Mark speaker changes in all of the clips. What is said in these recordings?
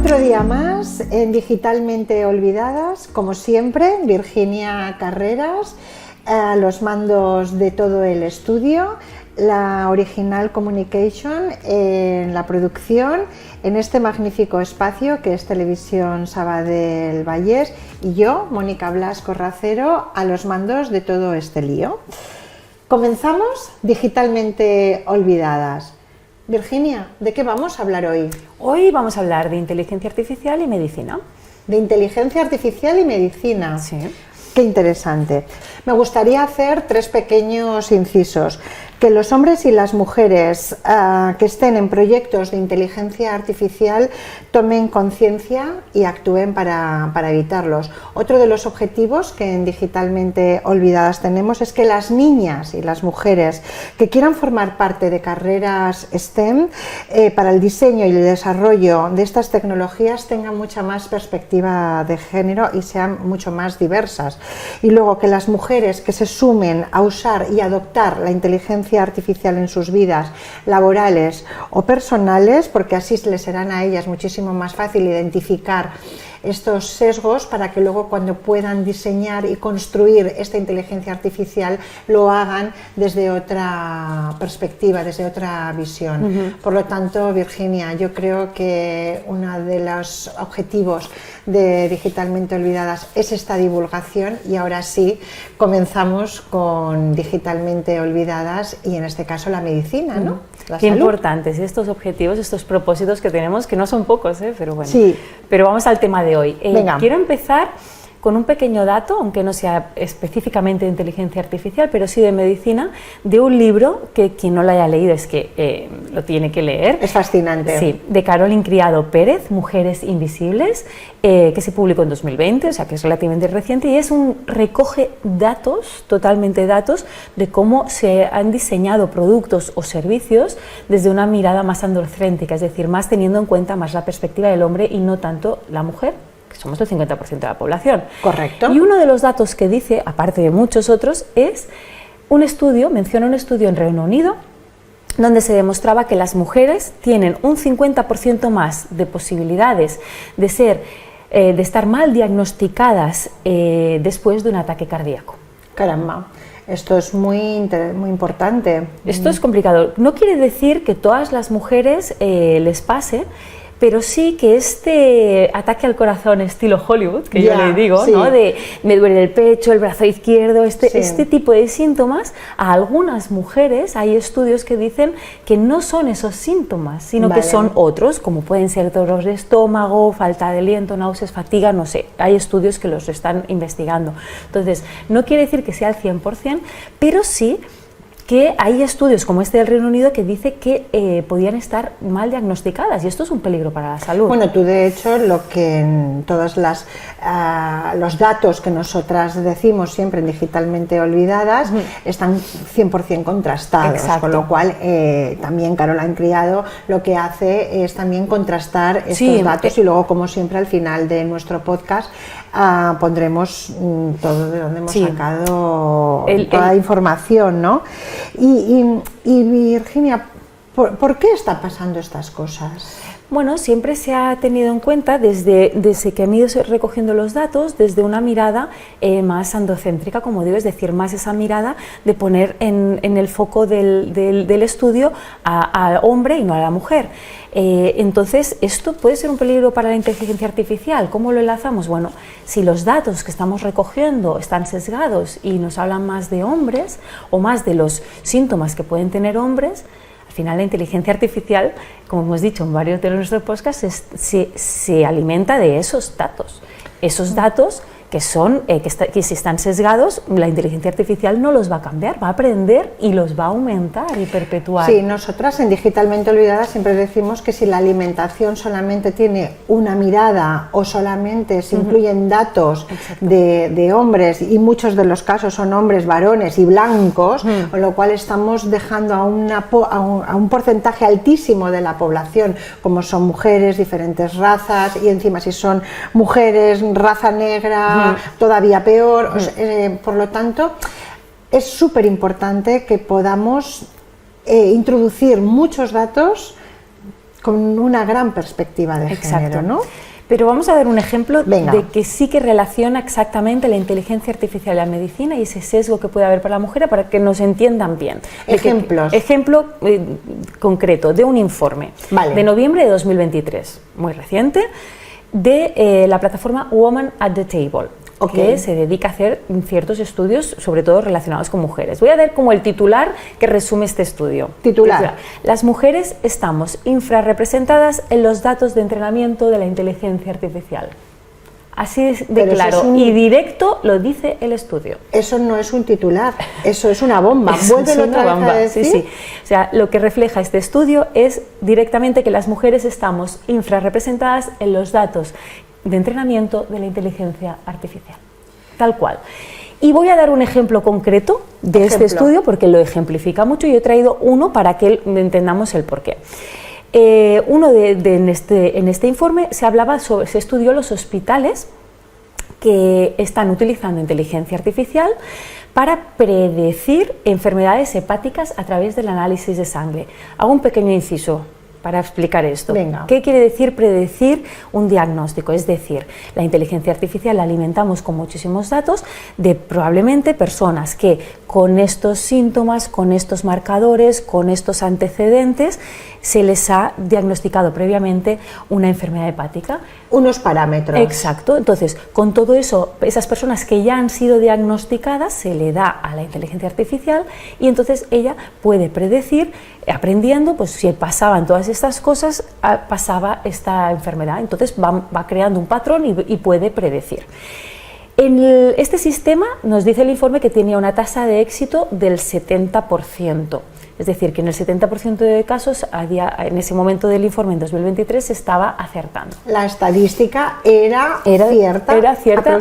Speaker 1: Otro día más en Digitalmente Olvidadas, como siempre, Virginia Carreras, a los mandos de todo el estudio, la Original Communication en la producción, en este magnífico espacio que es Televisión Sabadell Vallès, y yo, Mónica Blasco Racero, a los mandos de todo este lío. Comenzamos Digitalmente Olvidadas. Virginia, ¿de qué vamos a hablar hoy?
Speaker 2: Hoy vamos a hablar de inteligencia artificial y medicina.
Speaker 1: De inteligencia artificial y medicina.
Speaker 2: Sí.
Speaker 1: Qué interesante. Me gustaría hacer 3 pequeños incisos. Que los hombres y las mujeres que estén en proyectos de inteligencia artificial tomen conciencia y actúen para evitarlos. Otro de los objetivos que en Digitalmente Olvidadas tenemos es que las niñas y las mujeres que quieran formar parte de carreras STEM para el diseño y el desarrollo de estas tecnologías tengan mucha más perspectiva de género y sean mucho más diversas. Y luego que las mujeres que se sumen a usar y adoptar la inteligencia artificial en sus vidas laborales o personales, porque así les serán a ellas muchísimo más fácil identificar estos sesgos para que luego cuando puedan diseñar y construir esta inteligencia artificial lo hagan desde otra perspectiva, desde otra visión. Por lo tanto, Virginia, yo creo que uno de los objetivos de Digitalmente Olvidadas es esta divulgación, y ahora sí comenzamos con Digitalmente Olvidadas y en este caso la medicina, ¿no? La
Speaker 2: Qué
Speaker 1: salud.
Speaker 2: importantes estos objetivos, estos propósitos que tenemos, que no son pocos, pero bueno.
Speaker 1: Sí.
Speaker 2: Pero vamos al tema de hoy.
Speaker 1: Venga.
Speaker 2: Quiero empezar con un pequeño dato, aunque no sea específicamente de inteligencia artificial, pero sí de medicina, de un libro que quien no lo haya leído es que lo tiene que leer.
Speaker 1: Es fascinante.
Speaker 2: Sí, de Caroline Criado Pérez, Mujeres Invisibles, que se publicó en 2020, o sea que es relativamente reciente, y recoge datos, totalmente datos, de cómo se han diseñado productos o servicios desde una mirada más androcéntrica, es decir, más teniendo en cuenta más la perspectiva del hombre y no tanto la mujer, que somos el 50% de la población.
Speaker 1: Correcto.
Speaker 2: Y uno de los datos que dice, aparte de muchos otros, es menciona un estudio en Reino Unido, donde se demostraba que las mujeres tienen un 50% más de posibilidades de estar mal diagnosticadas después de un ataque cardíaco.
Speaker 1: Caramba, esto es muy importante.
Speaker 2: Esto es complicado. No quiere decir que todas las mujeres les pase, pero sí que este ataque al corazón estilo Hollywood, que yo le digo,
Speaker 1: sí,
Speaker 2: ¿no? De me duele el pecho, el brazo izquierdo, este tipo de síntomas, a algunas mujeres hay estudios que dicen que no son esos síntomas, sino que son otros, como pueden ser dolores de estómago, falta de aliento, náuseas, fatiga, no sé, hay estudios que los están investigando. Entonces, no quiere decir que sea al 100%, pero sí que hay estudios como este del Reino Unido que dice que podían estar mal diagnosticadas, y esto es un peligro para la salud.
Speaker 1: Bueno, tú de hecho lo que en todos los datos que nosotras decimos siempre en Digitalmente Olvidadas están 100% contrastados.
Speaker 2: Exacto.
Speaker 1: Con lo cual también Caroline Criado lo que hace es también contrastar estos datos, y luego, como siempre, al final de nuestro podcast pondremos todo de donde hemos sacado toda la información, ¿no? Y Virginia, ¿por qué están pasando estas cosas?
Speaker 2: Bueno, siempre se ha tenido en cuenta, desde que han ido recogiendo los datos, desde una mirada más androcéntrica, como digo, es decir, más esa mirada de poner en el foco del estudio al hombre y no a la mujer. Entonces, esto puede ser un peligro para la inteligencia artificial. ¿Cómo lo enlazamos? Bueno, si los datos que estamos recogiendo están sesgados y nos hablan más de hombres o más de los síntomas que pueden tener hombres, al final la inteligencia artificial, como hemos dicho en varios de nuestros podcasts, se alimenta de esos datos. Esos datos que si están sesgados, la inteligencia artificial no los va a cambiar, va a aprender y los va a aumentar y perpetuar.
Speaker 1: Sí, nosotras en Digitalmente Olvidadas siempre decimos que si la alimentación solamente tiene una mirada o solamente se incluyen datos de hombres, y muchos de los casos son hombres, varones y blancos, con lo cual estamos dejando a un porcentaje altísimo de la población, como son mujeres, diferentes razas, y encima si son mujeres, raza negra, todavía peor. Por lo tanto, es súper importante que podamos introducir muchos datos con una gran perspectiva de género, ¿no?
Speaker 2: Pero vamos a dar un ejemplo
Speaker 1: Venga.
Speaker 2: de que sí que relaciona exactamente la inteligencia artificial y la medicina y ese sesgo que puede haber para la mujer para que nos entiendan bien.
Speaker 1: Ejemplos.
Speaker 2: Ejemplo concreto de un informe de noviembre de 2023, muy reciente, de la plataforma Women at the Table, que se dedica a hacer ciertos estudios, sobre todo relacionados con mujeres. Voy a dar como el titular que resume este estudio.
Speaker 1: Titular.
Speaker 2: Las mujeres estamos infrarrepresentadas en los datos de entrenamiento de la inteligencia artificial. Así de claro y directo lo dice el estudio.
Speaker 1: Eso no es un titular, eso es una bomba. Vuélvelo otra vez a decir.
Speaker 2: Sí. O sea, lo que refleja este estudio es directamente que las mujeres estamos infrarrepresentadas en los datos de entrenamiento de la inteligencia artificial, tal cual. Y voy a dar un ejemplo concreto de este estudio porque lo ejemplifica mucho y he traído uno para que entendamos el porqué. En este informe se estudió los hospitales que están utilizando inteligencia artificial para predecir enfermedades hepáticas a través del análisis de sangre. Hago un pequeño inciso para explicar esto.
Speaker 1: Venga.
Speaker 2: ¿Qué quiere decir predecir un diagnóstico? Es decir, la inteligencia artificial la alimentamos con muchísimos datos de probablemente personas que con estos síntomas, con estos marcadores, con estos antecedentes, se les ha diagnosticado previamente una enfermedad hepática.
Speaker 1: Unos parámetros.
Speaker 2: Exacto. Entonces, con todo eso, esas personas que ya han sido diagnosticadas, se le da a la inteligencia artificial y entonces ella puede predecir, aprendiendo, pues si pasaban todas estas cosas, pasaba esta enfermedad. Entonces va creando un patrón y puede predecir. Este sistema nos dice el informe que tenía una tasa de éxito del 70%. Es decir, que en el 70% de casos, en ese momento del informe, en 2023, se estaba acertando.
Speaker 1: La estadística era cierta.
Speaker 2: Era cierta.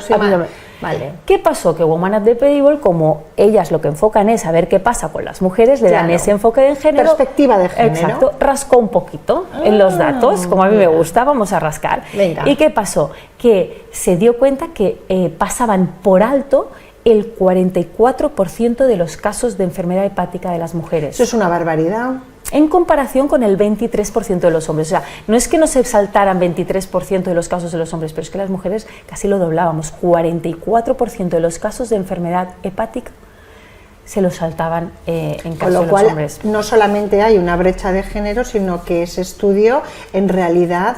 Speaker 2: Vale. ¿Qué pasó? Que Women at the Table, como ellas lo que enfocan es a ver qué pasa con las mujeres, le dan ese enfoque de género.
Speaker 1: Perspectiva de género.
Speaker 2: Exacto. Rascó un poquito en los datos, como a mí me gusta, vamos a rascar.
Speaker 1: Venga.
Speaker 2: ¿Y qué pasó? Que se dio cuenta que pasaban por alto el 44% de los casos de enfermedad hepática de las mujeres.
Speaker 1: Eso es una barbaridad.
Speaker 2: En comparación con el 23% de los hombres. O sea, no es que no se saltaran 23% de los casos de los hombres, pero es que las mujeres casi lo doblábamos. 44% de los casos de enfermedad hepática se los saltaban en caso de los hombres.
Speaker 1: No solamente hay una brecha de género, sino que ese estudio en realidad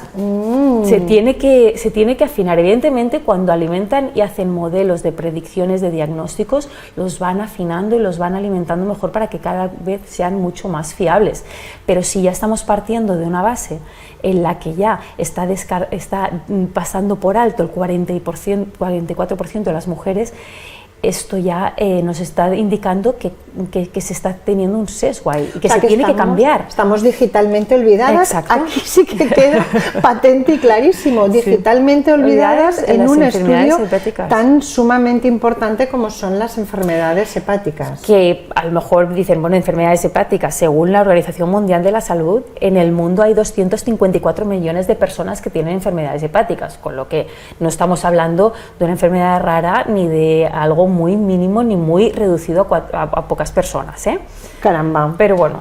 Speaker 2: se tiene que afinar. Evidentemente, cuando alimentan y hacen modelos de predicciones de diagnósticos, los van afinando y los van alimentando mejor para que cada vez sean mucho más fiables. Pero si ya estamos partiendo de una base en la que ya está pasando por alto el 44% de las mujeres, esto ya nos está indicando que se está teniendo un sesgo ahí y que se tiene que cambiar.
Speaker 1: Estamos digitalmente olvidadas.
Speaker 2: Exacto.
Speaker 1: Aquí sí que queda patente y clarísimo. Digitalmente olvidadas en un estudio
Speaker 2: hepáticas
Speaker 1: tan sumamente importante como son las enfermedades hepáticas.
Speaker 2: Que a lo mejor dicen, bueno, enfermedades hepáticas, según la Organización Mundial de la Salud, en el mundo hay 254 millones de personas que tienen enfermedades hepáticas, con lo que no estamos hablando de una enfermedad rara ni de algo muy mínimo ni muy reducido a pocas personas, ¿eh?
Speaker 1: Caramba.
Speaker 2: Pero bueno,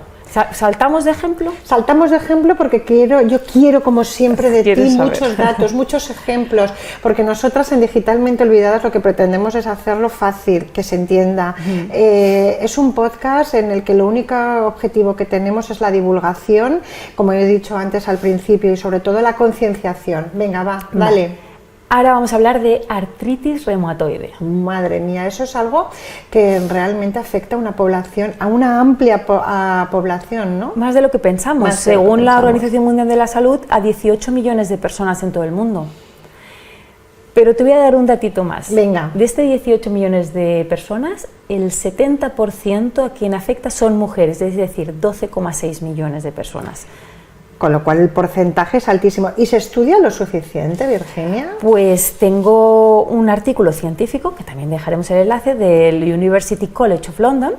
Speaker 2: ¿saltamos de ejemplo?
Speaker 1: Saltamos de ejemplo porque yo quiero como siempre de ti muchos datos, muchos ejemplos, porque nosotras en Digitalmente Olvidadas lo que pretendemos es hacerlo fácil, que se entienda. Es un podcast en el que el único objetivo que tenemos es la divulgación, como he dicho antes al principio, y sobre todo la concienciación. Venga, va, dale.
Speaker 2: Ahora vamos a hablar de artritis reumatoide.
Speaker 1: Madre mía, eso es algo que realmente afecta a una población, a una amplia población, ¿no?
Speaker 2: Más de lo que pensamos. Según la Organización Mundial de la Salud, a 18 millones de personas en todo el mundo. Pero te voy a dar un datito más.
Speaker 1: Venga.
Speaker 2: De este 18 millones de personas, el 70% a quien afecta son mujeres, es decir, 12,6 millones de personas.
Speaker 1: Con lo cual el porcentaje es altísimo. ¿Y se estudia lo suficiente, Virginia?
Speaker 2: Pues tengo un artículo científico, que también dejaremos el enlace, del University College of London,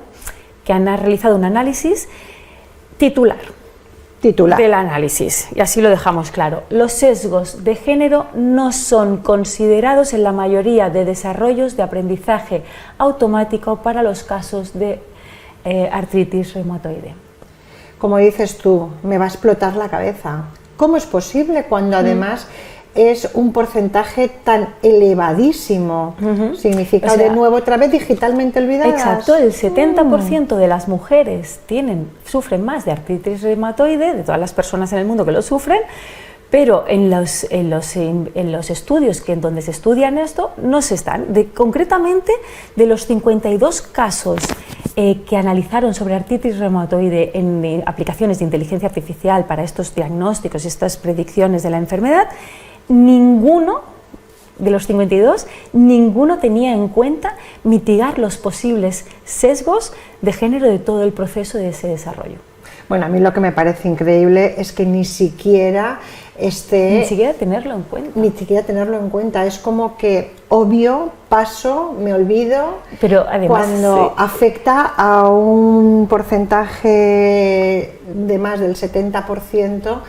Speaker 2: que han realizado un análisis titular del análisis, y así lo dejamos claro. Los sesgos de género no son considerados en la mayoría de desarrollos de aprendizaje automático para los casos de artritis reumatoide.
Speaker 1: como dices tú, me va a explotar la cabeza. ¿Cómo es posible cuando además es un porcentaje tan elevadísimo? Significa, o sea, de nuevo, otra vez digitalmente olvidadas.
Speaker 2: Exacto, el 70% de las mujeres sufren más de artritis reumatoide, de todas las personas en el mundo que lo sufren, pero en los estudios donde se estudian esto, no se están. Concretamente, de los 52 casos que analizaron sobre artritis reumatoide en aplicaciones de inteligencia artificial para estos diagnósticos y estas predicciones de la enfermedad, ninguno de los 52, ninguno tenía en cuenta mitigar los posibles sesgos de género de todo el proceso de ese desarrollo.
Speaker 1: Bueno, a mí lo que me parece increíble es que ni siquiera
Speaker 2: tenerlo en cuenta.
Speaker 1: Ni siquiera tenerlo en cuenta. Es como que obvio, paso, me olvido,
Speaker 2: pero además,
Speaker 1: cuando afecta a un porcentaje de más del 70%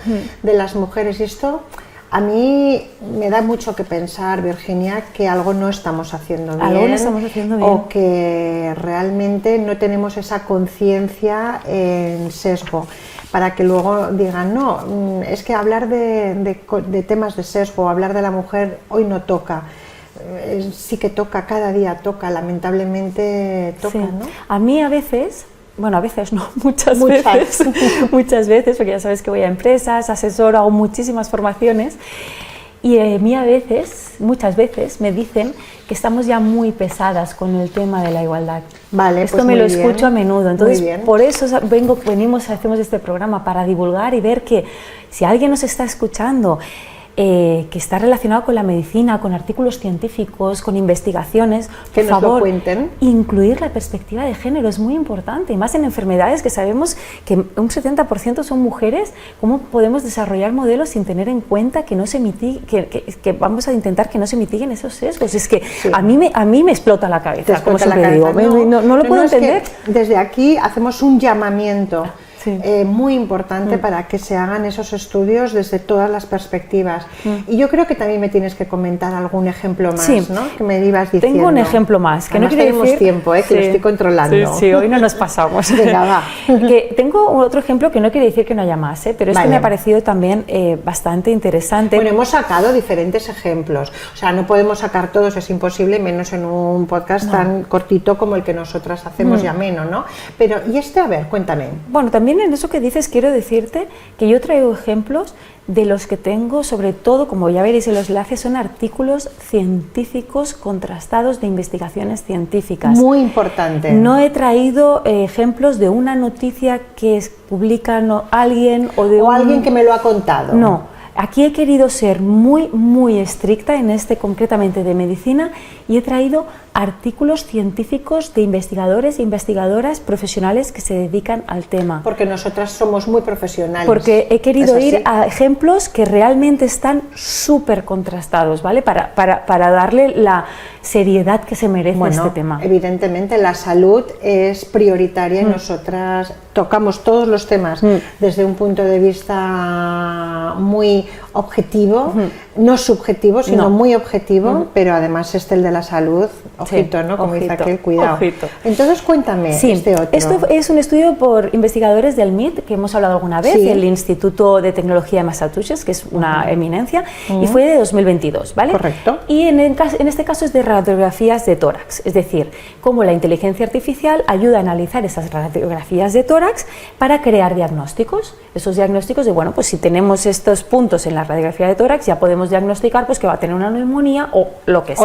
Speaker 1: de las mujeres. Y esto a mí me da mucho que pensar, Virginia, que algo no estamos haciendo bien.
Speaker 2: Algo no estamos haciendo bien.
Speaker 1: O que realmente no tenemos esa conciencia en sesgo, para que luego digan, no, es que hablar de temas de sesgo, hablar de la mujer, hoy no toca. Sí que toca, cada día toca, lamentablemente toca,
Speaker 2: sí.
Speaker 1: ¿no?
Speaker 2: A mí a veces... Bueno, a veces no, muchas veces, porque ya sabes que voy a empresas, asesoro, hago muchísimas formaciones y a mí muchas veces me dicen que estamos ya muy pesadas con el tema de la igualdad.
Speaker 1: Vale,
Speaker 2: esto
Speaker 1: pues
Speaker 2: me lo
Speaker 1: bien,
Speaker 2: escucho a menudo, entonces
Speaker 1: muy bien.
Speaker 2: Por eso hacemos este programa, para divulgar y ver que si alguien nos está escuchando, que está relacionado con la medicina, con artículos científicos, con investigaciones,
Speaker 1: que
Speaker 2: por
Speaker 1: nos
Speaker 2: favor,
Speaker 1: lo cuenten.
Speaker 2: Incluir la perspectiva de género es muy importante, y más en enfermedades que sabemos que un 70% son mujeres. ¿Cómo podemos desarrollar modelos sin tener en cuenta que no se que vamos a intentar que no se mitiguen esos sesgos? Es que sí. a mí me explota la cabeza, como siempre digo, no lo puedo entender.
Speaker 1: Desde aquí hacemos un llamamiento.
Speaker 2: Sí.
Speaker 1: Muy importante para que se hagan esos estudios desde todas las perspectivas. Y yo creo que también me tienes que comentar algún ejemplo más,
Speaker 2: sí.
Speaker 1: ¿no? Que me ibas diciendo.
Speaker 2: Tengo un ejemplo más, que
Speaker 1: además
Speaker 2: no quiere
Speaker 1: tenemos
Speaker 2: decir...
Speaker 1: tiempo, que lo estoy controlando.
Speaker 2: Sí, hoy no nos pasamos.
Speaker 1: Venga, va.
Speaker 2: Que tengo otro ejemplo que no quiere decir que no haya más, pero este me ha parecido también bastante interesante.
Speaker 1: Bueno, hemos sacado diferentes ejemplos, o sea, no podemos sacar todos, es imposible, menos en un podcast tan cortito como el que nosotras hacemos y ameno, ¿no? Pero, y a ver, cuéntame.
Speaker 2: Bueno, también en eso que dices, quiero decirte que yo traigo ejemplos de los que tengo, sobre todo, como ya veréis en los enlaces, son artículos científicos contrastados de investigaciones científicas.
Speaker 1: Muy importante.
Speaker 2: No he traído ejemplos de una noticia que publica alguien o
Speaker 1: alguien que me lo ha contado.
Speaker 2: No. Aquí he querido ser muy estricta en concretamente de medicina, y he traído artículos científicos de investigadores e investigadoras profesionales que se dedican al tema.
Speaker 1: Porque nosotras somos muy profesionales.
Speaker 2: Porque he querido ir a ejemplos que realmente están súper contrastados, ¿vale? Para darle la seriedad que se merece este tema.
Speaker 1: Evidentemente la salud es prioritaria y nosotras tocamos todos los temas desde un punto de vista muy objetivo, no subjetivo, sino muy objetivo, pero además el de la salud, ojito, ¿no? Como dice aquel, cuidado.
Speaker 2: Ojito.
Speaker 1: Entonces cuéntame este otro.
Speaker 2: Esto es un estudio por investigadores del MIT, que hemos hablado alguna vez, el Instituto de Tecnología de Massachusetts, que es una eminencia, y fue de 2022, ¿vale?
Speaker 1: Correcto.
Speaker 2: Y en este caso es de radiografías de tórax, es decir, cómo la inteligencia artificial ayuda a analizar esas radiografías de tórax para crear diagnósticos. Esos diagnósticos de, bueno, pues si tenemos estos puntos en la radiografía de tórax, ya podemos diagnosticar pues que va a tener una neumonía o lo que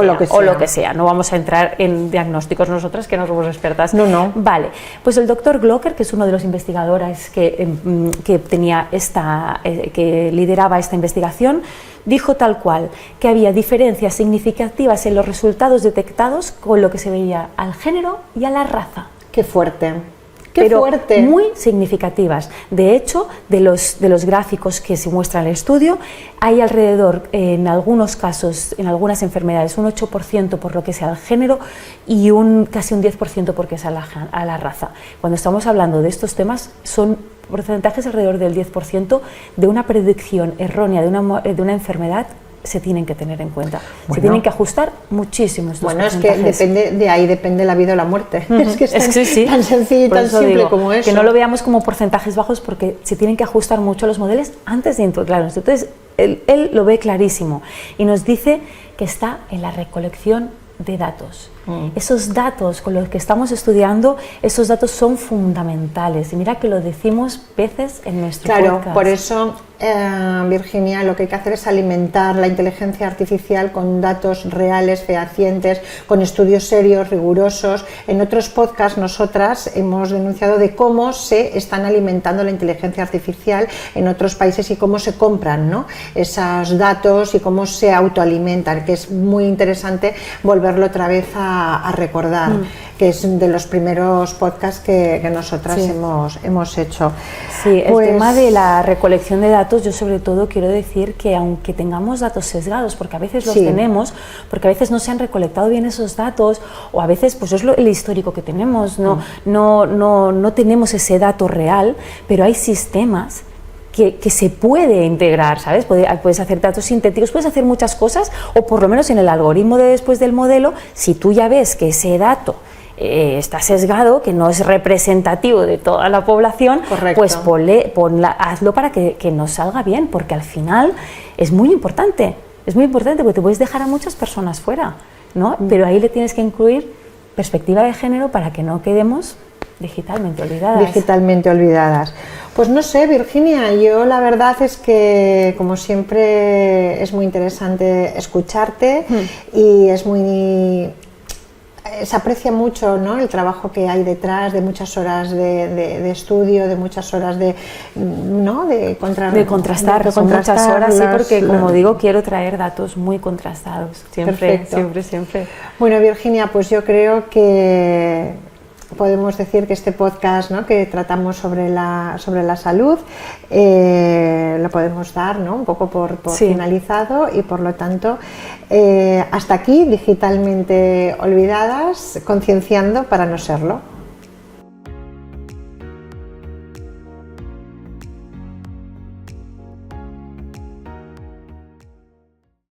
Speaker 2: sea. No vamos a entrar en diagnósticos nosotras, que no somos expertas.
Speaker 1: No.
Speaker 2: Vale, pues el doctor Glocker, que es uno de los investigadores que lideraba esta investigación, dijo tal cual que había diferencias significativas en los resultados detectados con lo que se veía al género y a la raza.
Speaker 1: ¡Qué fuerte!
Speaker 2: Pero muy significativas. De hecho, de los gráficos que se muestran en el estudio, hay alrededor, en algunos casos, en algunas enfermedades, un 8% por lo que sea al género y casi un 10% porque es a la raza. Cuando estamos hablando de estos temas, son porcentajes alrededor del 10% de una predicción errónea de una enfermedad se tienen que tener en cuenta.
Speaker 1: Bueno.
Speaker 2: Se tienen que ajustar muchísimo estos porcentajes.
Speaker 1: Es que de ahí depende la vida o la muerte. Es que es tan sencillo y
Speaker 2: Por
Speaker 1: tan
Speaker 2: eso
Speaker 1: simple
Speaker 2: digo,
Speaker 1: como eso.
Speaker 2: que no lo veamos como porcentajes bajos porque se tienen que ajustar mucho los modelos antes de introducirlos. Entonces, él lo ve clarísimo y nos dice que está en la recolección de datos. Esos datos con los que estamos estudiando, esos datos son fundamentales y mira que lo decimos veces en nuestro podcast.
Speaker 1: Por eso, Virginia, lo que hay que hacer es alimentar la inteligencia artificial con datos reales, fehacientes, con estudios serios, rigurosos. En otros podcasts nosotras hemos denunciado de cómo se están alimentando la inteligencia artificial en otros países y cómo se compran, ¿no?, esos datos y cómo se autoalimentan, que es muy interesante volverlo otra vez a recordar, que es de los primeros podcasts que nosotras hemos hecho.
Speaker 2: Sí, el tema de la recolección de datos, yo sobre todo quiero decir que aunque tengamos datos sesgados, porque a veces los tenemos, porque a veces no se han recolectado bien esos datos, o a veces pues es el histórico que tenemos, no tenemos ese dato real, pero hay sistemas que se puede integrar, ¿sabes? Puedes hacer datos sintéticos, puedes hacer muchas cosas, o por lo menos en el algoritmo de después del modelo, si tú ya ves que ese dato está sesgado, que no es representativo de toda la población, pues hazlo para que nos salga bien, porque al final es muy importante porque te puedes dejar a muchas personas fuera, ¿no? Pero ahí le tienes que incluir perspectiva de género para que no quedemos digitalmente olvidadas.
Speaker 1: Pues no sé, Virginia, yo la verdad es que, como siempre, es muy interesante escucharte y se aprecia mucho, ¿no?, el trabajo que hay detrás, de muchas horas de estudio, de muchas horas de contrastar.
Speaker 2: Son muchas horas, sí, porque como digo, quiero traer datos muy contrastados, siempre.
Speaker 1: Bueno, Virginia, pues yo creo que podemos decir que este podcast, ¿no?, que tratamos sobre la salud, lo podemos dar, ¿no?, un poco por finalizado y por lo tanto hasta aquí, digitalmente olvidadas, concienciando para no serlo.